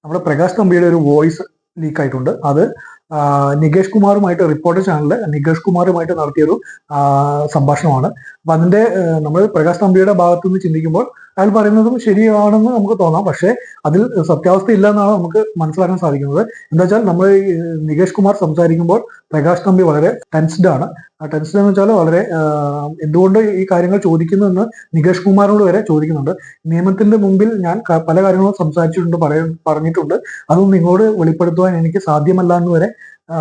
നമ്മുടെ പ്രകാശ് തമ്പിയുടെ ഒരു വോയിസ് ലീക്ക് ആയിട്ടുണ്ട്. അത് നികേഷ് കുമാറുമായിട്ട് റിപ്പോർട്ടർ ചാനലിൽ നികേഷ് കുമാറുമായിട്ട് നടത്തിയൊരു സംഭാഷണമാണ്. അപ്പൊ അതിന്റെ നമ്മൾ പ്രകാശ് തമ്പിയുടെ ഭാഗത്തു നിന്ന് ചിന്തിക്കുമ്പോൾ അയാൾ പറയുന്നതും ശരിയാണെന്ന് നമുക്ക് തോന്നാം. പക്ഷേ അതിൽ സത്യാവസ്ഥ ഇല്ല എന്നാണ് നമുക്ക് മനസ്സിലാക്കാൻ സാധിക്കുന്നത്. എന്താ വെച്ചാൽ നമ്മൾ നികേഷ് കുമാർ സംസാരിക്കുമ്പോൾ പ്രകാശ് തമ്പി വളരെ ടെൻസ്ഡ് ആണ്. ടെൻസ്ഡ് എന്ന് വെച്ചാൽ വളരെ എന്തുകൊണ്ട് ഈ കാര്യങ്ങൾ ചോദിക്കുന്നു എന്ന് നികേഷ് കുമാറിനോട് വരെ ചോദിക്കുന്നുണ്ട്. നിയമത്തിന്റെ മുമ്പിൽ ഞാൻ പല കാര്യങ്ങളും സംസാരിച്ചിട്ടുണ്ട്, പറഞ്ഞിട്ടുണ്ട്, അതൊന്നും നിങ്ങളോട് വെളിപ്പെടുത്തുവാൻ എനിക്ക് സാധ്യമല്ല എന്ന് വരെ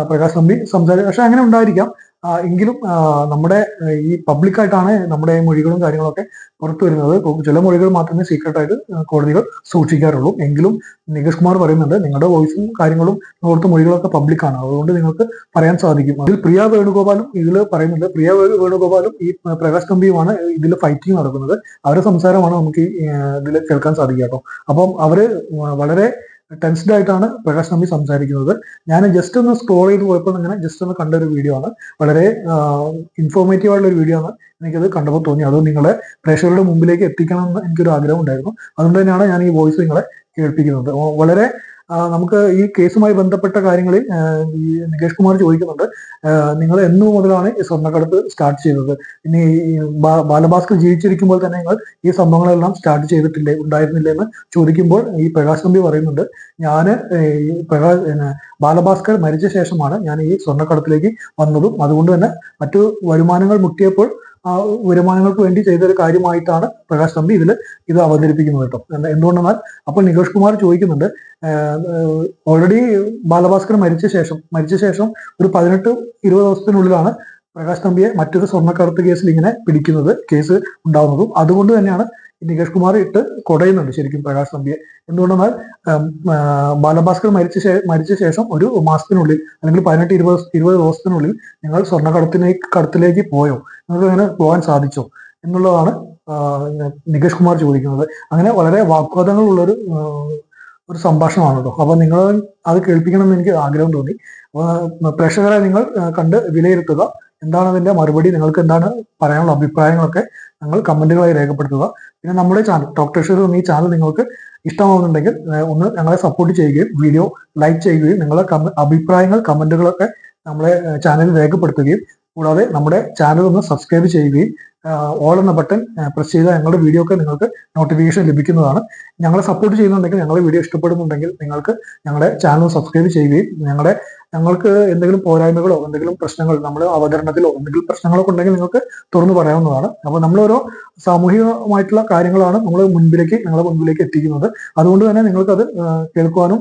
പ്രകാശ് തമ്പി സംസാരിച്ചു. പക്ഷെ അങ്ങനെ ഉണ്ടായിരിക്കാം. എങ്കിലും നമ്മുടെ ഈ പബ്ലിക്കായിട്ടാണ് നമ്മുടെ മൊഴികളും കാര്യങ്ങളൊക്കെ പുറത്തു വരുന്നത്. ചില മൊഴികൾ മാത്രമേ സീക്രട്ടായിട്ട് കോടതികൾ സൂക്ഷിക്കാറുള്ളൂ. എങ്കിലും നികേഷ് കുമാർ പറയുന്നുണ്ട് നിങ്ങളുടെ വോയിസും കാര്യങ്ങളും അവിടുത്തെ മൊഴികളൊക്കെ പബ്ലിക്കാണ്, അതുകൊണ്ട് നിങ്ങൾക്ക് പറയാൻ സാധിക്കും. അതിൽ പ്രിയ വേണുഗോപാലും ഇതിൽ പറയുന്നുണ്ട്. പ്രിയ വേണുഗോപാലും ഈ പ്രകാശ് തമ്പിയുമാണ് ഇതിൽ ഫൈറ്റിംഗ് നടക്കുന്നത്. അവരുടെ സംസാരമാണ് നമുക്ക് ഇതിൽ കേൾക്കാൻ സാധിക്കുക കേട്ടോ. അപ്പം അവര് വളരെ ടെൻസ്ഡ് ആയിട്ടാണ് പ്രകാശ് തമ്പി സംസാരിക്കുന്നത്. ഞാൻ ജസ്റ്റ് ഒന്ന് സ്ക്രോൾ ചെയ്ത് പോയപ്പോൾ ഇങ്ങനെ ജസ്റ്റ് ഒന്ന് കണ്ട ഒരു വീഡിയോ ആണ്. വളരെ ഇൻഫോർമേറ്റീവ് ആയിട്ടുള്ള ഒരു വീഡിയോ ആണ് എനിക്കത് കണ്ടപ്പോൾ തോന്നി. അത് നിങ്ങളെ പ്രേക്ഷകരുടെ മുമ്പിലേക്ക് എത്തിക്കണം എന്ന് എനിക്കൊരു ആഗ്രഹം ഉണ്ടായിരുന്നു. അതുകൊണ്ട് തന്നെയാണ് ഞാൻ ഈ വോയിസ് നിങ്ങളെ കേൾപ്പിക്കുന്നത്. വളരെ നമുക്ക് ഈ കേസുമായി ബന്ധപ്പെട്ട കാര്യങ്ങളിൽ ഈ നികേഷ് കുമാർ ചോദിക്കുന്നുണ്ട്, നിങ്ങൾ എന്നു മുതലാണ് ഈ സ്വർണ്ണക്കടത്ത് സ്റ്റാർട്ട് ചെയ്തത്? ഇനി ബാലഭാസ്കർ ജീവിച്ചിരിക്കുമ്പോൾ തന്നെ നിങ്ങൾ ഈ സംഭവങ്ങളെല്ലാം സ്റ്റാർട്ട് ചെയ്തിട്ടില്ലേ, ഉണ്ടായിരുന്നില്ലേ എന്ന് ചോദിക്കുമ്പോൾ ഈ പ്രകാശ് തമ്പി പറയുന്നുണ്ട്, ഞാൻ ബാലഭാസ്കർ മരിച്ച ശേഷമാണ് ഞാൻ ഈ സ്വർണ്ണക്കടത്തിലേക്ക് വന്നതും അതുകൊണ്ട് തന്നെ മറ്റു വരുമാനങ്ങൾ മുട്ടിയപ്പോൾ ആ വരുമാനങ്ങൾക്ക് വേണ്ടി ചെയ്തൊരു കാര്യമായിട്ടാണ് പ്രകാശ് തമ്പി ഇത് അവതരിപ്പിക്കുന്നത് കേട്ടോ. എന്തുകൊണ്ടെന്നാൽ അപ്പോൾ നികേഷ് കുമാർ ചോദിക്കുന്നുണ്ട്, ഓൾറെഡി ബാലഭാസ്കർ മരിച്ച ശേഷം ഒരു 18-20 ദിവസത്തിനുള്ളിലാണ് പ്രകാശ് തമ്പിയെ മറ്റൊരു സ്വർണ്ണക്കടത്ത് കേസിൽ ഇങ്ങനെ പിടിക്കുന്നത്, കേസ് ഉണ്ടാവുന്നതും. അതുകൊണ്ട് തന്നെയാണ് നികേഷ് കുമാർ ഇട്ട് കൊടയുന്നുണ്ട് ശരിക്കും പ്രകാശ് തമ്പിയെ. എന്തുകൊണ്ടെന്നാൽ ബാലഭാസ്കർ മരിച്ച ശേഷം ഒരു മാസത്തിനുള്ളിൽ അല്ലെങ്കിൽ 18-20 ദിവസത്തിനുള്ളിൽ നിങ്ങൾ സ്വർണ്ണക്കടത്തിലേക്ക് പോയോ, നിങ്ങൾക്ക് അങ്ങനെ പോകാൻ സാധിച്ചോ എന്നുള്ളതാണ് നികേഷ് കുമാർ ചോദിക്കുന്നത്. അങ്ങനെ വളരെ വാഗ്വാദങ്ങളുള്ളൊരു ഒരു സംഭാഷണമാണ് കേട്ടോ. അപ്പൊ നിങ്ങൾ അത് കേൾപ്പിക്കണമെന്ന് എനിക്ക് ആഗ്രഹം തോന്നി. പ്രേക്ഷകരെ നിങ്ങൾ കണ്ട് വിലയിരുത്തുക. എന്താണ് അതിന്റെ മറുപടി, നിങ്ങൾക്ക് എന്താണ് പറയാനുള്ള അഭിപ്രായങ്ങളൊക്കെ നിങ്ങൾ കമന്റുകളായി രേഖപ്പെടുത്തുക. പിന്നെ നമ്മുടെ ചാനൽ ഡോക്ടർ ഷെറു ഈ ചാനൽ നിങ്ങൾക്ക് ഇഷ്ടമാവുന്നുണ്ടെങ്കിൽ ഒന്ന് ഞങ്ങളെ സപ്പോർട്ട് ചെയ്യുകയും വീഡിയോ ലൈക്ക് ചെയ്യുകയും നിങ്ങളുടെ അഭിപ്രായങ്ങൾ കമന്റുകളൊക്കെ നമ്മളെ ചാനലിൽ രേഖപ്പെടുത്തുകയും കൂടാതെ നമ്മുടെ ചാനൽ ഒന്ന് സബ്സ്ക്രൈബ് ചെയ്യുകയും ഓൾ എന്ന ബട്ടൺ പ്രസ് ചെയ്താൽ ഞങ്ങളുടെ വീഡിയോ ഒക്കെ നിങ്ങൾക്ക് നോട്ടിഫിക്കേഷൻ ലഭിക്കുന്നതാണ്. ഞങ്ങളെ സപ്പോർട്ട് ചെയ്യുന്നുണ്ടെങ്കിൽ, ഞങ്ങളുടെ വീഡിയോ ഇഷ്ടപ്പെടുന്നുണ്ടെങ്കിൽ നിങ്ങൾക്ക് ഞങ്ങളുടെ ചാനൽ സബ്സ്ക്രൈബ് ചെയ്യുകയും ഞങ്ങൾക്ക് എന്തെങ്കിലും പോരായ്മകളോ എന്തെങ്കിലും പ്രശ്നങ്ങൾ നമ്മുടെ അവതരണത്തിലോ എന്തെങ്കിലും പ്രശ്നങ്ങളൊക്കെ ഉണ്ടെങ്കിൽ നിങ്ങൾക്ക് തുറന്നു പറയാവുന്നതാണ്. അപ്പോൾ നമ്മളോരോ സാമൂഹികമായിട്ടുള്ള കാര്യങ്ങളാണ് ഞങ്ങളുടെ മുൻപിലേക്ക് എത്തിക്കുന്നത്. അതുകൊണ്ട് തന്നെ നിങ്ങൾക്കത് കേൾക്കുവാനും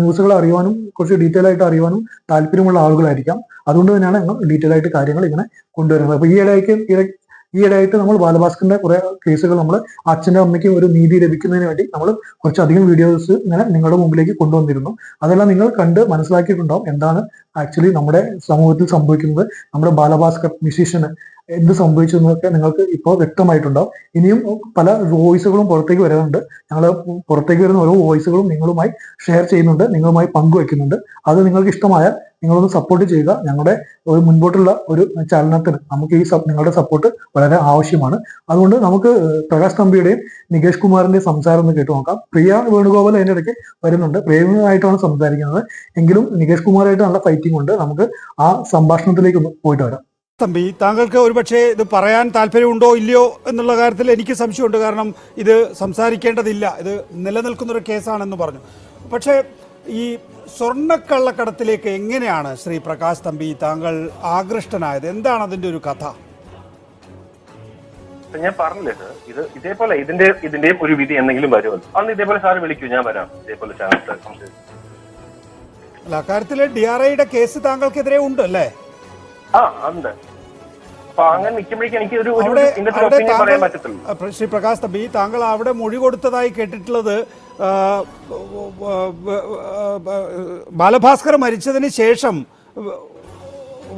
ന്യൂസുകൾ അറിയുവാനും കുറച്ച് ഡീറ്റെയിൽ ആയിട്ട് അറിയുവാനും താല്പര്യമുള്ള ആളുകളായിരിക്കാം. അതുകൊണ്ട് തന്നെയാണ് ഞങ്ങൾ ഡീറ്റെയിൽ ആയിട്ട് കാര്യങ്ങൾ ഇങ്ങനെ കൊണ്ടുവരുന്നത്. അപ്പൊ ഈയിടെയായിട്ട് നമ്മൾ ബാലഭാസ്കറിന്റെ കുറെ കേസുകൾ നമ്മൾ അച്ഛനും അമ്മയ്ക്കും ഒരു നീതി ലഭിക്കുന്നതിന് വേണ്ടി നമ്മൾ കുറച്ചധികം വീഡിയോസ് ഇങ്ങനെ നിങ്ങളുടെ മുമ്പിലേക്ക് കൊണ്ടുവന്നിരുന്നു. അതെല്ലാം നിങ്ങൾ കണ്ട് മനസ്സിലാക്കിയിട്ടുണ്ടാവും എന്താണ് ആക്ച്വലി നമ്മുടെ സമൂഹത്തിൽ സംഭവിക്കുന്നത്, നമ്മുടെ ബാലഭാസ്കർ മ്യൂസീഷ്യന് എന്ത് സംഭവിച്ചു എന്നൊക്കെ നിങ്ങൾക്ക് ഇപ്പോൾ വ്യക്തമായിട്ടുണ്ടാവും. ഇനിയും പല വോയിസുകളും പുറത്തേക്ക് വരുന്നുണ്ട്. ഞങ്ങൾ പുറത്തേക്ക് വരുന്ന ഓരോ വോയിസുകളും നിങ്ങളുമായി ഷെയർ ചെയ്യുന്നുണ്ട്, നിങ്ങളുമായി പങ്കുവെക്കുന്നുണ്ട്. അത് നിങ്ങൾക്ക് ഇഷ്ടമായാൽ നിങ്ങളൊന്ന് സപ്പോർട്ട് ചെയ്യുക. ഞങ്ങളുടെ ഒരു മുൻപോട്ടുള്ള ഒരു ചലനത്തിന് നമുക്ക് നിങ്ങളുടെ സപ്പോർട്ട് വളരെ ആവശ്യമാണ്. അതുകൊണ്ട് നമുക്ക് പ്രകാശ് തമ്പിയുടെയും നികേഷ് കുമാറിന്റെയും സംസാരം ഒന്ന് കേട്ടു നോക്കാം. പ്രിയ വേണുഗോപാൽ അതിന്റെ ഇടയ്ക്ക് വരുന്നുണ്ട്, പ്രേമമായിട്ടാണ് സംസാരിക്കുന്നത്. എങ്കിലും നികേഷ് കുമാറായിട്ട് നല്ല ഫൈറ്റിംഗ് ഉണ്ട്. നമുക്ക് ആ സംഭാഷണത്തിലേക്ക് ഒന്ന് പോയിട്ട് വരാം. തമ്പി, താങ്കൾക്ക് ഒരുപക്ഷെ ഇത് പറയാൻ താല്പര്യമുണ്ടോ ഇല്ലയോ എന്നുള്ള കാര്യത്തിൽ എനിക്ക് സംശയമുണ്ട്. കാരണം ഇത് സംസാരിക്കേണ്ടതില്ല, ഇത് നിലനിൽക്കുന്നൊരു കേസാണെന്ന് പറഞ്ഞു. പക്ഷേ ഈ സ്വർണ്ണക്കള്ളക്കടത്തിലേക്ക് എങ്ങനെയാണ് ശ്രീ പ്രകാശ് തമ്പി താങ്കൾ ആകൃഷ്ടനായത്? എന്താണ് അതിന്റെ ഒരു കഥ? ഞാൻ പറഞ്ഞില്ലേ സർ, ഇതേപോലെ ഇതിന്റെയും ഒരു വിധി എന്തെങ്കിലും വരുമല്ലോ, അന്ന് ഇതേപോലെ സാറ് വിളിക്കൂ, ഞാൻ വരാം. ഇതേപോലെ അല്ല, അക്കാര്യത്തില് DRIയുടെ കേസ് താങ്കൾക്കെതിരെ ഉണ്ട് അല്ലേ? ആ ഉണ്ട്. അപ്പൊ അങ്ങനെ നിൽക്കുമ്പോഴേക്കും എനിക്ക് പറയാൻ പറ്റത്തില്ല. ശ്രീ പ്രകാശ് തമ്പി, താങ്കൾ അവിടെ മൊഴി കൊടുത്തതായി കേട്ടിട്ടുള്ളത് ബാലഭാസ്കർ മരിച്ചതിന് ശേഷം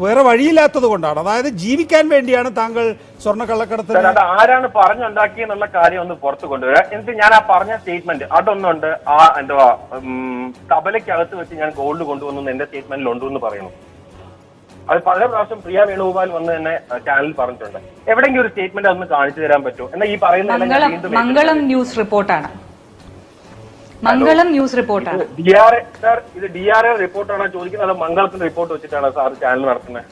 വേറെ വഴിയില്ലാത്തത് കൊണ്ടാണ്, അതായത് ജീവിക്കാൻ വേണ്ടിയാണ് താങ്കൾ സ്വർണ്ണക്കള്ളക്കടത്ത്. അത് ആരാണ് പറഞ്ഞുണ്ടാക്കിയെന്നുള്ള കാര്യം ഒന്ന് പുറത്തു കൊണ്ടുവരാം. എന്നിട്ട് ഞാൻ ആ പറഞ്ഞ സ്റ്റേറ്റ്മെന്റ് അതൊന്നുണ്ട്, ആ എന്തുവാ തബലയ്ക്കകത്ത് വെച്ച് ഞാൻ ഗോൾഡ് കൊണ്ടുവന്നു എന്റെ സ്റ്റേറ്റ്മെന്റിൽ ഉണ്ടു എന്ന് പറയുന്നു. അത് പല പ്രാവശ്യം പ്രിയ വേണുഗോപാൽ വന്ന് തന്നെ ചാനലിൽ പറഞ്ഞിട്ടുണ്ട്. എവിടെയെങ്കിലും ഒരു സ്റ്റേറ്റ്മെന്റ് അതൊന്ന് കാണിച്ചു തരാൻ പറ്റുമോ? എന്നാൽ ഈ പറയുന്ന മംഗളം ന്യൂസ് റിപ്പോർട്ടാണ്. മംഗളം ന്യൂസ് റിപ്പോർട്ടാണ്. സാർ ഇത് DRA റിപ്പോർട്ടാണോ ചോദിക്കുന്നത്, അതോ മംഗളത്തിന്റെ റിപ്പോർട്ട് വെച്ചിട്ടാണോ സാർ ചാനൽ നടത്തുന്നത്?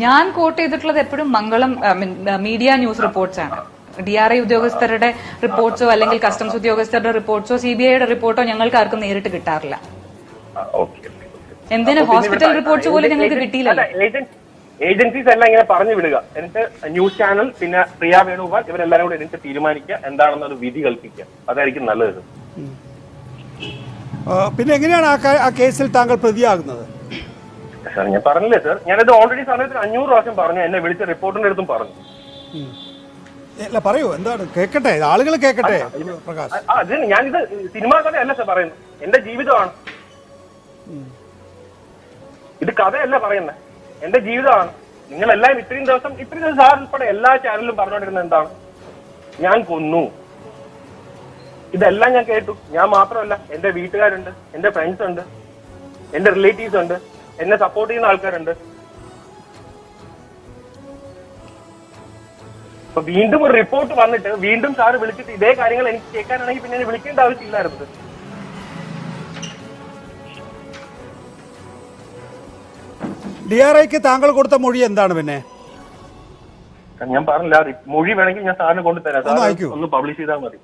ഞാൻ കോട്ട് ചെയ്തിട്ടുള്ളത് എപ്പോഴും മംഗളം മീഡിയ ന്യൂസ് റിപ്പോർട്ട്സ് ആണ്. DRA ഉദ്യോഗസ്ഥരുടെ റിപ്പോർട്ട്സോ അല്ലെങ്കിൽ കസ്റ്റംസ് ഉദ്യോഗസ്ഥരുടെ റിപ്പോർട്ട്സോ CBIയുടെ റിപ്പോർട്ടോ ഞങ്ങൾക്ക് ആർക്കും നേരിട്ട് കിട്ടാറില്ല. എന്തിന് ഹോസ്പിറ്റൽ റിപ്പോർട്ട്സ് പോലും ഞങ്ങൾക്ക് കിട്ടിയില്ലല്ലോ. ഏജൻസീസ് എല്ലാം ഇങ്ങനെ പറഞ്ഞു വിടുക, എന്നിട്ട് ന്യൂസ് ചാനൽ പിന്നെ പ്രിയ വേണുഗോപാൽ ഇവരെല്ലാരും കൂടെ എന്നിട്ട് തീരുമാനിക്കുക എന്താണെന്ന് ഒരു വിധി കൽപ്പിക്കുക. അതായിരിക്കും നല്ലത്. പിന്നെ എങ്ങനെയാണ് ആ കേസിൽ താങ്കൾ പ്രതിയാകുന്നത്? സാർ ഞാൻ പറഞ്ഞില്ലേ സാർ, ഞാനത് ഓൾറെഡി സമയത്ത് 500 പ്രാവശ്യം പറഞ്ഞു, എന്നെ വിളിച്ച റിപ്പോർട്ടിന്റെ അടുത്തും പറഞ്ഞു. അല്ല പറയൂ, എന്താണ് കേൾക്കട്ടെ, ആളുകൾ കേൾക്കട്ടെ. പ്രകാശ്, അതിന് ഞാനിത് സിനിമാ കഥയല്ല സാർ പറയുന്നത്, എന്റെ ജീവിതമാണ് ഇത്. കഥയല്ല പറയുന്നത്, എന്റെ ജീവിതമാണ്. നിങ്ങളെല്ലാം ഇത്രയും ദിവസം സാർ ഉൾപ്പെടെ എല്ലാ ചാനലിലും പറഞ്ഞുകൊണ്ടിരുന്നത് എന്താണ്? ഞാൻ കൊന്നു. ഇതെല്ലാം ഞാൻ കേട്ടു. ഞാൻ മാത്രമല്ല, എന്റെ വീട്ടുകാരുണ്ട്, എന്റെ ഫ്രണ്ട്സ് ഉണ്ട്, എന്റെ റിലേറ്റീവ്സ് ഉണ്ട്, എന്നെ സപ്പോർട്ട് ചെയ്യുന്ന ആൾക്കാരുണ്ട്. അപ്പൊ വീണ്ടും ഒരു റിപ്പോർട്ട് വന്നിട്ട് വീണ്ടും സാറ് വിളിച്ചിട്ട് ഇതേ കാര്യങ്ങൾ എനിക്ക് കേൾക്കാനാണെങ്കിൽ പിന്നെ വിളിക്കേണ്ട ആവശ്യമില്ലായിരുന്നു. DRAക്ക് താങ്കൾ കൊടുത്ത മൊഴി എന്താണ്? പിന്നെ ഞാൻ പറഞ്ഞില്ല, മൊഴി വേണമെങ്കിൽ ഞാൻ സാറിന് കൊണ്ടുതരാം, ഒന്ന് പബ്ലിഷ് ചെയ്താൽ മതി.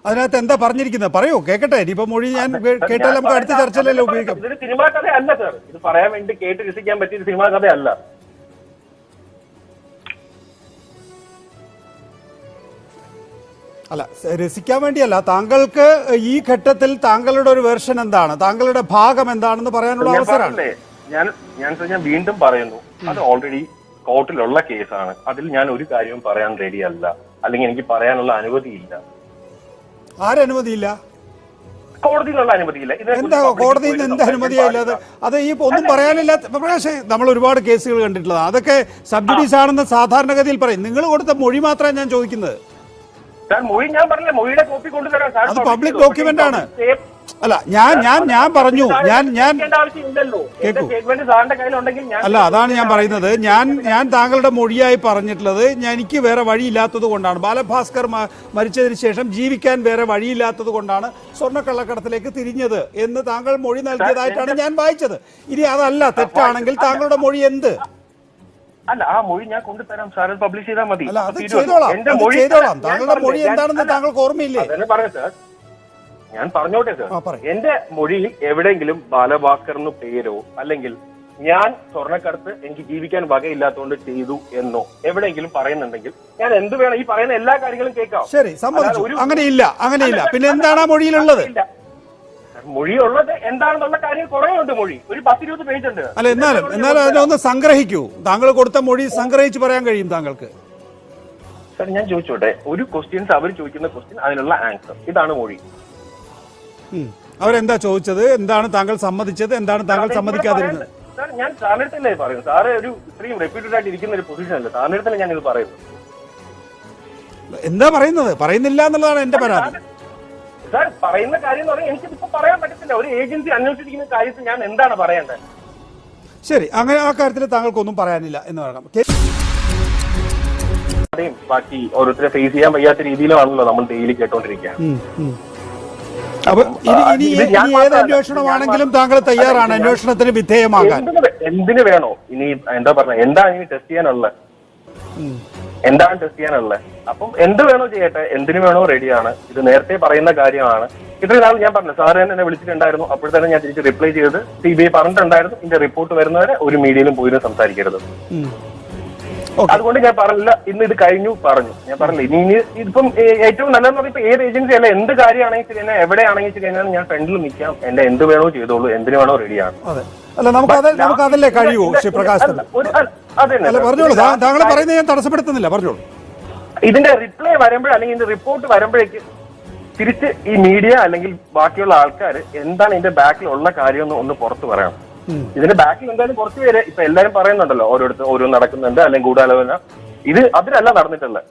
അതിനകത്ത് എന്താ പറഞ്ഞിരിക്കുന്നത് പറയൂ, കേൾക്കട്ടെ. ഇനിയിപ്പോ മൊഴി ഞാൻ കേട്ടാൽ നമുക്ക് അടുത്ത ചർച്ചയിലല്ലോ ഉപയോഗിക്കാം. ഇതൊരു സിനിമാ കഥയല്ല സാർ, ഇത് പറയാൻ വേണ്ടി കേട്ട് രസിക്കാൻ പറ്റിയ സിനിമാ കഥയല്ല. അല്ല, രസിക്കാൻ വേണ്ടിയല്ല. താങ്കൾക്ക് ഈ ഘട്ടത്തിൽ താങ്കളുടെ ഒരു വെർഷൻ എന്താണ്, താങ്കളുടെ ഭാഗം എന്താണെന്ന് പറയാനുള്ള അവസരമാണ്. ഞാൻ വീണ്ടും പറയുന്നു, അത് ഓൾറെഡി കോർട്ടിലുള്ള കേസാണ്. അതിൽ ഞാൻ ഒരു കാര്യവും പറയാൻ റെഡിയല്ല, അല്ലെങ്കിൽ എനിക്ക് പറയാനുള്ള അനുമതിയില്ല. ആരനുമതിയില്ല? കോടതിയിലുള്ള അനുമതിയില്ല. എന്താ കോടതിയിൽ നിന്ന് എന്ത് അനുമതിയില്ലാതെ? അത് ഈ ഒന്നും പറയാനില്ലാത്ത പ്രകാശ്, നമ്മൾ ഒരുപാട് കേസുകൾ കണ്ടിട്ടുള്ളതാണ്. അതൊക്കെ സബ്ജുഡീസ് ആണെന്ന് സാധാരണഗതിയിൽ പറയും. നിങ്ങൾ കൊടുത്ത മൊഴി മാത്രമാണ് ഞാൻ ചോദിക്കുന്നത്. മൊഴി ഞാൻ പറഞ്ഞില്ല, മൊഴിയുടെ കോപ്പി കൊണ്ടുതരാം. അത് പബ്ലിക് ഡോക്യുമെന്റ് ആണ്. അല്ല, ഞാൻ പറഞ്ഞു, ഞാൻ കേൾക്കൂ. അല്ല, അതാണ് ഞാൻ പറയുന്നത്. ഞാൻ താങ്കളുടെ മൊഴിയായി പറഞ്ഞിട്ടുള്ളത് എനിക്ക് വേറെ വഴിയില്ലാത്തത് കൊണ്ടാണ്, ബാലഭാസ്കർ മരിച്ചതിന് ശേഷം ജീവിക്കാൻ വേറെ വഴിയില്ലാത്തത് കൊണ്ടാണ് സ്വർണ്ണക്കള്ളക്കടത്തിലേക്ക് തിരിഞ്ഞത് എന്ന് താങ്കൾ മൊഴി നൽകിയതായിട്ടാണ് ഞാൻ വായിച്ചത്. ഇനി അതല്ല തെറ്റാണെങ്കിൽ താങ്കളുടെ മൊഴി എന്ത്? അല്ല, ആ മൊഴി ഞാൻ കൊണ്ടുതരാം സാർ, പബ്ലിഷ് ചെയ്താൽ മതി. അല്ല, അത് ചെയ്തോളാം. താങ്കളുടെ മൊഴി എന്താണെന്ന് താങ്കൾക്ക് ഓർമ്മയില്ലേ? പറഞ്ഞു സാർ, ഞാൻ പറഞ്ഞോട്ടെ സാർ. എന്റെ മൊഴിയിൽ എവിടെയെങ്കിലും ബാലഭാസ്കർ എന്ന് പേരോ അല്ലെങ്കിൽ ഞാൻ സ്വർണ്ണക്കടത്ത് എനിക്ക് ജീവിക്കാൻ വകയില്ലാത്തതുകൊണ്ട് ചെയ്തു എന്നോ എവിടെയെങ്കിലും പറയുന്നുണ്ടെങ്കിൽ ഞാൻ എന്ത് വേണം, ഈ പറയുന്ന എല്ലാ കാര്യങ്ങളും കേൾക്കാം. ശരി, സമ്മതിച്ചു. അങ്ങനെയില്ല. പിന്നെ എന്താണ് ആ മൊഴിയിലുള്ളത്? മൊഴിയുള്ളത് എന്താണെന്നുള്ള കാര്യം കുറെ ഉണ്ട്. മൊഴി ഒരു 10-20 പേജ് ഉണ്ട്. അല്ല, എന്നാലും അതിനൊന്ന് സംഗ്രഹിക്കൂ. താങ്കൾ കൊടുത്ത മൊഴി സംഗ്രഹിച്ച് പറയാൻ കഴിയും താങ്കൾക്ക്? സാർ, ഞാൻ ചോദിച്ചോട്ടെ, ഒരു ക്വസ്റ്റ്യൻസ് അവർ ചോദിക്കുന്ന ക്വസ്റ്റ്യൻ, അതിനുള്ള ആൻസർ, ഇതാണ് മൊഴി. അവരെന്താ ചോദിച്ചത്, എന്താണ് താങ്കൾ സമ്മതിച്ചത്, എന്താണ് താങ്കൾ സമ്മതിക്കാതിരുന്നത്? സാർ, ഞാൻ സാറിന്റെ അടുത്തല്ലേ പറയുന്നത്. സാറ് ഒരു ഇത്രയും റെപ്യൂട്ടഡ് ആയിട്ട് ഇരിക്കുന്ന ഒരു പൊസിഷൻ അല്ലേ, സാറിന്റെ അടുത്തല്ലേ ഞാൻ ഇത് പറയുന്നത്. എന്താ പറയുന്നത്? പറയുന്നില്ല എന്നുള്ളതാണ് എന്റെ പരാതി. സാർ, പറയുന്ന കാര്യം എന്ന് പറഞ്ഞാൽ എനിക്കിപ്പോ പറയാൻ പറ്റത്തില്ല. ഒരു ഏജൻസി അന്വേഷിച്ചിരിക്കുന്ന കാര്യത്തിൽ ഞാൻ എന്താണ് പറയേണ്ടത്? ശരി, അങ്ങനെ ആ കാര്യത്തിൽ താങ്കൾക്കൊന്നും പറയാനില്ല എന്ന് പറയാം. ബാക്കി ഓരോരുത്തരെ ഫേസ് ചെയ്യാൻ വയ്യാത്ത രീതിയിലാണല്ലോ നമ്മൾ ഡെയിലി കേട്ടോണ്ടിരിക്കുക. അപ്പൊ ഇനി ഏത് അന്വേഷണമാണെങ്കിലും താങ്കൾ തയ്യാറാണ് അന്വേഷണത്തിന് വിധേയമാകാൻ? എന്തിനു വേണോ ഇനി, എന്താ പറഞ്ഞ, എന്താണ് ഇനി ടെസ്റ്റ് ചെയ്യാനുള്ളത്? എന്താണ് ടെസ്റ്റ് ചെയ്യാനുള്ളത്? അപ്പം എന്ത് വേണോ ചെയ്യട്ടെ, എന്തിനു വേണോ റെഡിയാണ്. ഇത് നേരത്തെ പറയുന്ന കാര്യമാണ്. ഇത്രയും നാൾ ഞാൻ പറഞ്ഞു, സാറ് എന്നെ വിളിച്ചിട്ടുണ്ടായിരുന്നു. അപ്പോഴത്തേനും ഞാൻ തിരിച്ച് റിപ്ലൈ ചെയ്ത് CBI പറഞ്ഞിട്ടുണ്ടായിരുന്നു, ഇതിന്റെ റിപ്പോർട്ട് വരുന്നവരെ ഒരു മീഡിയയിലും പോയി സംസാരിക്കരുത്. അതുകൊണ്ട് ഞാൻ പറഞ്ഞില്ല, ഇന്ന് ഇത് കഴിഞ്ഞു പറഞ്ഞു. ഞാൻ പറഞ്ഞില്ല, ഇനി ഇതിപ്പം ഏറ്റവും നല്ലതെന്ന് പറഞ്ഞാൽ ഇപ്പൊ ഏത് ഏജൻസി അല്ല, എന്ത് കാര്യമാണെങ്കിൽ ശരി, എന്നെ എവിടെയാണെങ്കിൽ ശരി, ഞാൻ ഫ്രണ്ടിൽ നിൽക്കാം. എന്റെ എന്ത് വേണോ ചെയ്തോളൂ, എന്തിനു വേണോ റെഡിയാണ്. അല്ല, നമുക്ക് അതല്ലേ കഴിയൂ ശ്രീ പ്രകാശ്? പറഞ്ഞോളൂ, താങ്കൾ പറയുന്നത് ഞാൻ തടസ്സപ്പെടുത്തുന്നില്ല, പറഞ്ഞോളൂ. ഇതിന്റെ റിപ്ലൈ വരുമ്പോഴേ അല്ലെങ്കിൽ ഇതിന്റെ റിപ്പോർട്ട് വരുമ്പോഴേക്ക് തിരിച്ച് ഈ മീഡിയ അല്ലെങ്കിൽ ബാക്കിയുള്ള ആൾക്കാർ എന്താണ് ഇതിന്റെ ബാക്കിലുള്ള കാര്യം ഒന്ന് പുറത്ത് പറയണം. ഇതിന്റെ ബാക്കിൽ എന്തായാലും കുറച്ച് പേര് ഇപ്പൊ എല്ലാരും പറയുന്നുണ്ടല്ലോ, ഓരോന്ന് നടക്കുന്നുണ്ട് അല്ലെങ്കിൽ ഗൂഢാലോചന. ഇത് അതിലല്ല നടന്നിട്ടുള്ളത്,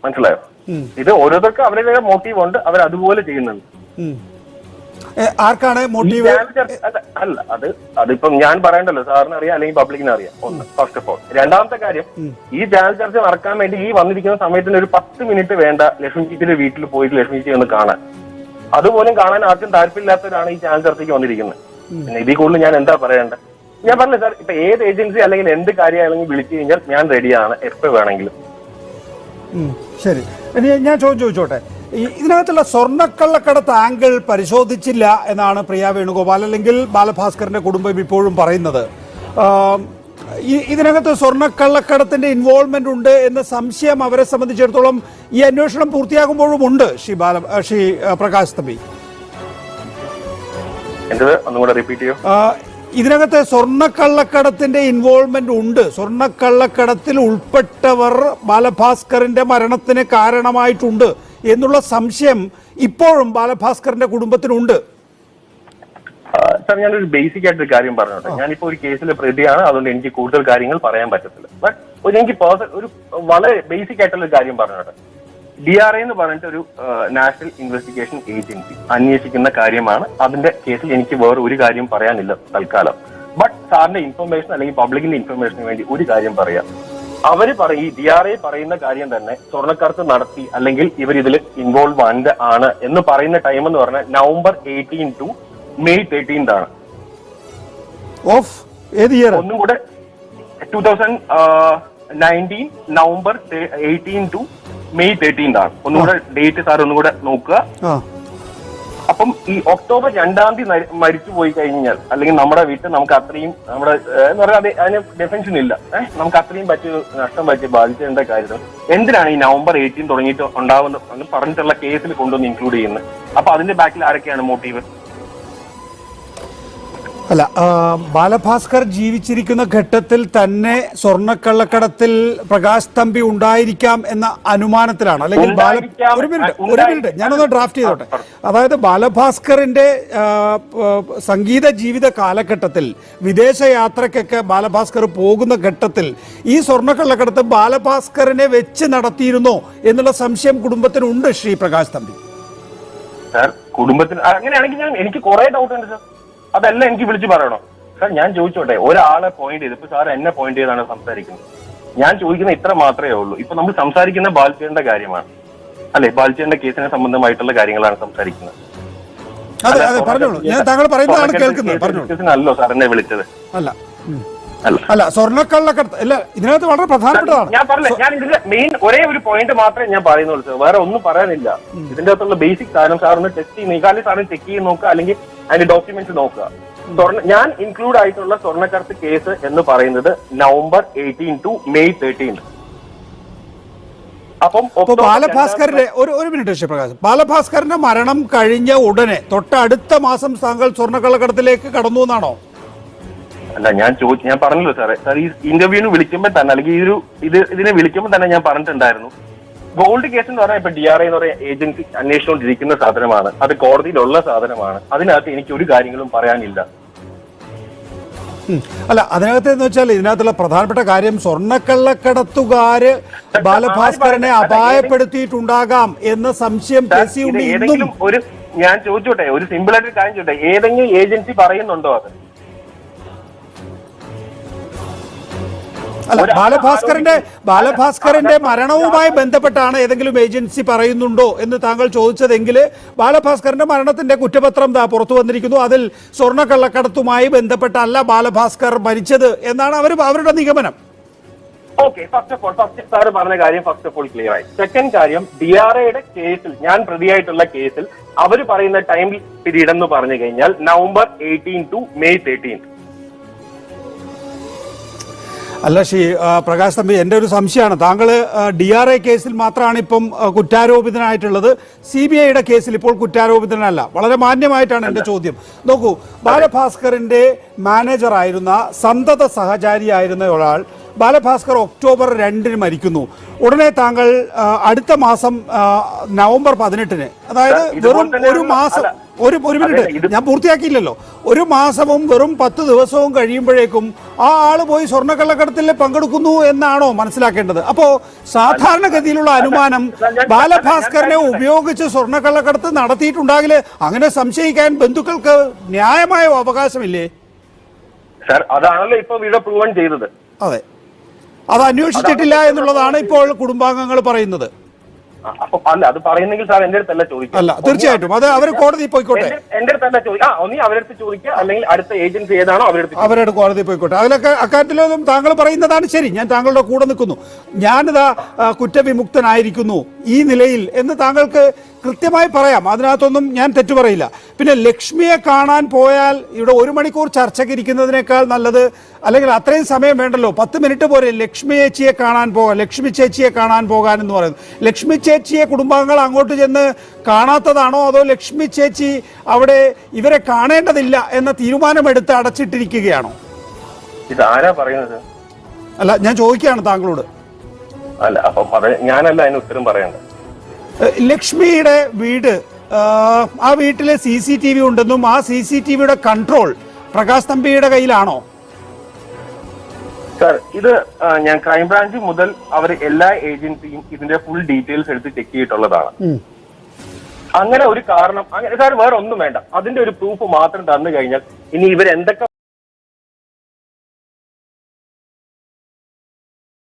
മനസ്സിലായോ? ഇത് ഓരോരുത്തർക്കും അവരുടെ മോട്ടീവ് ഉണ്ട്, അവർ അതുപോലെ ചെയ്യുന്നുണ്ട്. ആർക്കാണ് മോട്ടീവ്? അല്ല, അതിപ്പം ഞാൻ പറയണ്ടല്ലോ, സാറിന് അറിയാം അല്ലെങ്കിൽ പബ്ലിക്കിന് അറിയാം. ഒന്ന് ഫസ്റ്റ് ഓഫ് ഓൾ. രണ്ടാമത്തെ കാര്യം, ഈ ചാനൽ ചർച്ച നടക്കാൻ വേണ്ടി ഈ വന്നിരിക്കുന്ന സമയത്തിന് ഒരു 10 മിനിറ്റ് വേണ്ട ലക്ഷ്മി ചേച്ചിയുടെ വീട്ടിൽ പോയിട്ട് ലക്ഷ്മി ചേച്ചി ഒന്ന് കാണാൻ. അതുപോലും കാണാൻ ആർക്കും താല്പര്യമില്ലാത്തവരാണ് ഈ ചാനൽ ചർച്ചയ്ക്ക് വന്നിരിക്കുന്നത്. പിന്നെ ഇതിൽ കൂടുതൽ ഞാൻ എന്താ പറയേണ്ടത്? ഞാൻ പറഞ്ഞു സാർ, ഇപ്പൊ ഏത് ഏജൻസി അല്ലെങ്കിൽ എന്ത് കാര്യമാണെങ്കിൽ വിളിച്ചു കഴിഞ്ഞാൽ ഞാൻ റെഡിയാണ് എപ്പോ വേണമെങ്കിലും. ശരി, ഇനി ഞാൻ ചോദിച്ചോട്ടെ, ഇതിനകത്തുള്ള സ്വർണ്ണക്കള്ളക്കടത്ത് ആംഗിൾ പരിശോധിച്ചില്ല എന്നാണ് പ്രിയ വേണുഗോപാൽ അല്ലെങ്കിൽ ബാലഭാസ്കറിന്റെ കുടുംബം ഇപ്പോഴും പറയുന്നത്. ഇതിനകത്ത് സ്വർണ്ണക്കള്ളക്കടത്തിന്റെ ഇൻവോൾവ്മെന്റ് ഉണ്ട് എന്ന സംശയം അവരെ സംബന്ധിച്ചിടത്തോളം ഈ അന്വേഷണം പൂർത്തിയാകുമ്പോഴും ഉണ്ട്. ശ്രീ പ്രകാശ് തമ്പി, ഇതിനകത്ത് സ്വർണ്ണക്കള്ളക്കടത്തിന്റെ ഇൻവോൾവ്മെന്റ് ഉണ്ട്, സ്വർണ്ണക്കള്ളക്കടത്തിൽ ഉൾപ്പെട്ടവർ ബാലഭാസ്കറിന്റെ മരണത്തിന് കാരണമായിട്ടുണ്ട് എന്നുള്ള സംശയം ഇപ്പോഴും ബാലഭാസ്കറിന്റെ കുടുംബത്തിനുണ്ട്. സാർ, ഞാനൊരു ബേസിക് ആയിട്ടൊരു കാര്യം പറഞ്ഞോട്ടെ. ഞാനിപ്പോ ഒരു കേസിലെ പ്രതിയാണ്, അതുകൊണ്ട് എനിക്ക് കൂടുതൽ കാര്യങ്ങൾ പറയാൻ പറ്റത്തില്ല. ബട്ട് എനിക്ക് ഒരു വളരെ ബേസിക് ആയിട്ടുള്ള ഒരു കാര്യം പറഞ്ഞോട്ടെ. DRA എന്ന് പറഞ്ഞിട്ട് ഒരു നാഷണൽ ഇൻവെസ്റ്റിഗേഷൻ ഏജൻസി അന്വേഷിക്കുന്ന കാര്യമാണ്. അതിന്റെ കേസിൽ എനിക്ക് വേറെ ഒരു കാര്യം പറയാനില്ല തൽക്കാലം. ബട്ട് സാറിന്റെ ഇൻഫർമേഷൻ അല്ലെങ്കിൽ പബ്ലിക്കിന്റെ ഇൻഫർമേഷന് വേണ്ടി ഒരു കാര്യം പറയാം. അവര് ഈ DRA പറയുന്ന കാര്യം തന്നെ സ്വർണ്ണക്കടത്ത് നടത്തി അല്ലെങ്കിൽ ഇവർ ഇതിൽ ഇൻവോൾവ് ആണ് എന്ന് പറയുന്ന ടൈം എന്ന് പറഞ്ഞാൽ November 18 to May 13 ആണ്. ഒന്നും കൂടെ 2019 November 18 to May 13 ആണ്. ഒന്നുകൂടെ ഡേറ്റ് സാർ ഒന്നുകൂടെ നോക്കുക. അപ്പം ഈ October 2 മരിച്ചു പോയി കഴിഞ്ഞാൽ അല്ലെങ്കിൽ നമ്മുടെ വീട്ടിൽ നമുക്ക് അത്രയും നമ്മുടെ എന്ന് പറഞ്ഞാൽ അതിന് ഡെഫിനിഷൻ ഇല്ല, നമുക്ക് അത്രയും നഷ്ടം ബാധിച്ചതിന്റെ കാര്യത്തിൽ എന്തിനാണ് ഈ November 18 തുടങ്ങിയിട്ട് ഉണ്ടാവുന്ന പറഞ്ഞിട്ടുള്ള കേസിൽ കൊണ്ടുവന്ന് ഇൻക്ലൂഡ് ചെയ്യുന്നത്? അപ്പൊ അതിന്റെ ബാക്കിൽ ആരൊക്കെയാണ് മോട്ടീവ്? അല്ല, ബാലഭാസ്കർ ജീവിച്ചിരിക്കുന്ന ഘട്ടത്തിൽ തന്നെ സ്വർണ്ണക്കള്ളക്കടത്തിൽ പ്രകാശ് തമ്പി ഉണ്ടായിരിക്കാം എന്ന അനുമാനത്തിലാണ്. അല്ലെങ്കിൽ ഒരു മിനിറ്റ് ഞാനൊന്ന് ഡ്രാഫ്റ്റ് ചെയ്തോട്ടെ. അതായത് ബാലഭാസ്കറിന്റെ സംഗീത ജീവിത കാലഘട്ടത്തിൽ വിദേശ യാത്രക്കൊക്കെ ബാലഭാസ്കർ പോകുന്ന ഘട്ടത്തിൽ ഈ സ്വർണ്ണക്കള്ളക്കടത്ത് ബാലഭാസ്കറിനെ വെച്ച് നടത്തിയിരുന്നോ എന്നുള്ള സംശയം കുടുംബത്തിനുണ്ട്. ശ്രീ പ്രകാശ് തമ്പി, കുടുംബത്തിന് അങ്ങനെയാണെങ്കിൽ എനിക്ക് കുറെ ഡൗട്ട് ഉണ്ട് സാർ. അതെല്ലാം എനിക്ക് വിളിച്ച് പറയണോ സാർ? ഞാൻ ചോദിച്ചോട്ടെ, ഒരാളെ പോയിന്റ് ചെയ്ത് ഇപ്പൊ സാർ എന്നെ പോയിന്റ് ചെയ്താണ് സംസാരിക്കുന്നത്. ഞാൻ ചോദിക്കുന്ന ഇത്ര മാത്രമേ ഉള്ളൂ. ഇപ്പൊ നമ്മൾ സംസാരിക്കുന്ന ബാൽചേറിന്റെ കാര്യമാണ് അല്ലെ, ബാൽചേറിന്റെ കേസിനെ സംബന്ധമായിട്ടുള്ള കാര്യങ്ങളാണ് സംസാരിക്കുന്നത്. അല്ലോ സാർ എന്നെ വിളിച്ചത്? അല്ല, സ്വർണ്ണക്കള്ളക്കടത്ത് അല്ല, ഇതിനകത്ത് വളരെ പ്രധാനപ്പെട്ടതാണ്. ഞാൻ പറഞ്ഞില്ല, ഞാൻ ഇതിന്റെ മെയിൻ ഒരേ ഒരു പോയിന്റ് മാത്രമേ ഞാൻ പറയുന്നുള്ളൂ സാർ, വേറെ ഒന്നും പറയാനില്ല. ഇതിന്റെ അകത്തുള്ള ബേസിക് സാധനം സാർ ഒന്ന് ടെസ്റ്റ് ചെയ്യുന്ന സാറിന് ചെക്ക് ചെയ്ത് നോക്കുക, അല്ലെങ്കിൽ അതിന്റെ ഡോക്യുമെന്റ്സ് നോക്കുക. ഞാൻ ഇൻക്ലൂഡ് ആയിട്ടുള്ള സ്വർണ്ണക്കടത്ത് കേസ് എന്ന് പറയുന്നത് November 18 to May 13. അപ്പം ബാലഭാസ്കറിന്റെ ഒരു മിനിറ്റ് ശ്രീ പ്രകാശ്, ബാലഭാസ്കറിന്റെ മരണം കഴിഞ്ഞ ഉടനെ തൊട്ടടുത്ത മാസം താങ്കൾ സ്വർണ്ണക്കള്ളക്കടത്തിലേക്ക് കടന്നു എന്നാണോ? അല്ല, ഞാൻ പറഞ്ഞല്ലോ സാറേ, സാർ ഈ ഇന്റർവ്യൂവിന് വിളിക്കുമ്പോൾ തന്നെ അല്ലെങ്കിൽ ഇതിനെ വിളിക്കുമ്പോൾ തന്നെ ഞാൻ പറഞ്ഞിട്ടുണ്ടായിരുന്നു, ഗോൾഡ് കേസ് എന്ന് പറഞ്ഞാൽ ഇപ്പൊ DRA എന്ന് പറയുന്ന ഏജൻസി അന്വേഷിച്ചുകൊണ്ടിരിക്കുന്ന സാധനമാണ്, അത് കോടതിയിലുള്ള സാധനമാണ്. അതിനകത്ത് എനിക്ക് ഒരു കാര്യങ്ങളും പറയാനില്ല. അല്ല, അതിനകത്ത് എന്ന് വെച്ചാൽ ഇതിനകത്തുള്ള പ്രധാനപ്പെട്ട കാര്യം സ്വർണ്ണക്കള്ളക്കടത്തുകാര് ബാലഭാസ്കറിനെ അപായപ്പെടുത്തിയിട്ടുണ്ടാകാം എന്ന സംശയം ഞാൻ ചോദിച്ചോട്ടെ, ഒരു സിമ്പിൾ ആയിട്ട് കാര്യം ചോട്ടെ, ഏതെങ്കിലും ഏജൻസി പറയുന്നുണ്ടോ അത്? അല്ല, ബാലഭാസ്കറിന്റെ മരണവുമായി ബന്ധപ്പെട്ടാണ് ഏതെങ്കിലും ഏജൻസി പറയുന്നുണ്ടോ എന്ന് താങ്കൾ ചോദിച്ചതെങ്കിൽ ബാലഭാസ്കറിന്റെ മരണത്തിന്റെ കുറ്റപത്രം പുറത്തു വന്നിരിക്കുന്നു. അതിൽ സ്വർണ്ണക്കള്ളക്കടത്തുമായി ബന്ധപ്പെട്ടല്ല ബാലഭാസ്കർ മരിച്ചത് എന്നാണ് അവരുടെ നിഗമനം. ഓക്കെ, ഫസ്റ്റ് സാർ പറഞ്ഞ കാര്യം ക്ലിയർ ആയി. സെക്കൻഡ് കാര്യം, DRAയുടെ കേസിൽ, ഞാൻ പ്രതിയായിട്ടുള്ള കേസിൽ അവർ പറയുന്ന ടൈം പീരീഡ് എന്ന് പറഞ്ഞു കഴിഞ്ഞാൽ November 18 to May 13. അല്ല ശ്രീ പ്രകാശ് തമ്പി, എൻ്റെ ഒരു സംശയമാണ്, താങ്കൾ DRA കേസിൽ മാത്രമാണ് ഇപ്പം കുറ്റാരോപിതനായിട്ടുള്ളത്, CBIയുടെ കേസിൽ ഇപ്പോൾ കുറ്റാരോപിതനല്ല. വളരെ മാന്യമായിട്ടാണ് എൻ്റെ ചോദ്യം. നോക്കൂ, ബാലഭാസ്കറിന്റെ മാനേജറായിരുന്ന സന്തത സഹചാരിയായിരുന്ന ഒരാൾ ബാലഭാസ്കർ October 2 മരിക്കുന്നു. ഉടനെ താങ്കൾ അടുത്ത മാസം November 18, അതായത് വെറും ഒരു മാസം, ഒരു മിനിറ്റ് ഞാൻ പൂർത്തിയാക്കിയില്ലല്ലോ, ഒരു മാസവും വെറും 10 ദിവസവും കഴിയുമ്പോഴേക്കും ആ ആള് പോയി സ്വർണ്ണക്കള്ളക്കടത്തിൽ പങ്കെടുക്കുന്നു എന്നാണോ മനസ്സിലാക്കേണ്ടത്? അപ്പോ സാധാരണഗതിയിലുള്ള അനുമാനം ബാലഭാസ്കറിനെ ഉപയോഗിച്ച് സ്വർണ്ണക്കള്ളക്കടത്ത് നടത്തിയിട്ടുണ്ടാകില്ല, അങ്ങനെ സംശയിക്കാൻ ബന്ധുക്കൾക്ക് ന്യായമായ അവകാശമില്ലേ? സാർ, അതാണല്ലോ ഇപ്പൊ ഇവിടെ പ്രൂവൻ ചെയ്തത്. അതെ, അത് അന്വേഷിച്ചിട്ടില്ല എന്നുള്ളതാണ് ഇപ്പോൾ കുടുംബാംഗങ്ങൾ പറയുന്നത്. അപ്പൊ അല്ല, അത് പറയുന്നെങ്കിൽ സാർ എന്റെ അടുത്തല്ല ചോദിക്കുക. അല്ല, തീർച്ചയായിട്ടും അത് അവർ കോടതി പോയിക്കോട്ടെ. എന്റെ അടുത്തല്ല ചോദിക്കുക. ഒന്നി അവരടുത്ത് ചോദിക്കുക, അല്ലെങ്കിൽ അടുത്ത ഏജൻസി ഏതാണോ അവരുടെ കോടതി പോയിക്കോട്ടെ. അതിലൊക്കെ അക്കാര്യത്തിലും താങ്കൾ പറയുന്നതാണ് ശരി. ഞാൻ താങ്കളുടെ കൂടെ നിൽക്കുന്നു. ഞാനിതാ കുറ്റവിമുക്തനായിരിക്കുന്നു ഈ നിലയിൽ എന്ന് താങ്കൾക്ക് കൃത്യമായി പറയാം. അതിനകത്തൊന്നും ഞാൻ തെറ്റു പറയില്ല. പിന്നെ ലക്ഷ്മിയെ കാണാൻ പോയാൽ ഇവിടെ 1 മണിക്കൂർ ചർച്ചയ്ക്ക് ഇരിക്കുന്നതിനേക്കാൾ നല്ലത്, അല്ലെങ്കിൽ അത്രയും സമയം വേണ്ടല്ലോ, 10 മിനിറ്റ് പോരെ ലക്ഷ്മി ചേച്ചിയെ കാണാൻ പോകാൻ, ലക്ഷ്മി ചേച്ചിയെ കാണാൻ പോകാൻ എന്ന് പറയുന്നത്. ലക്ഷ്മി ചേച്ചിയെ കുടുംബാംഗങ്ങൾ അങ്ങോട്ട് ചെന്ന് കാണാത്തതാണോ, അതോ ലക്ഷ്മി ചേച്ചി അവിടെ ഇവരെ കാണേണ്ടതില്ല എന്ന തീരുമാനമെടുത്ത് അടച്ചിട്ടിരിക്കുകയാണോ? ഇതാരാ പറയുന്നത്? അല്ല, ഞാൻ ചോദിക്കുകയാണ് താങ്കളോട്. അല്ല, അപ്പം അത് ഞാനല്ല അതിന് ഉത്തരം പറയേണ്ടത്. ലക്ഷ്മിയുടെ വീട്, ആ വീട്ടിലെ CCTV ഉണ്ടെന്നും ആ CCTVയുടെ കൺട്രോൾ പ്രകാശ് തമ്പിയുടെ കയ്യിലാണോ? സാർ, ഇത് ഞാൻ ക്രൈംബ്രാഞ്ച് മുതൽ അവർ എല്ലാ ഏജൻസിയും ഇതിന്റെ ഫുൾ ഡീറ്റെയിൽസ് എടുത്ത് ചെക്ക് ചെയ്തിട്ടുള്ളതാണ്. അങ്ങനെ ഒരു കാരണം, അങ്ങനെ സാർ വേറെ ഒന്നും വേണ്ട, അതിന്റെ ഒരു പ്രൂഫ് മാത്രം തന്നു കഴിഞ്ഞാൽ ഇനി ഇവരെന്തൊക്കെ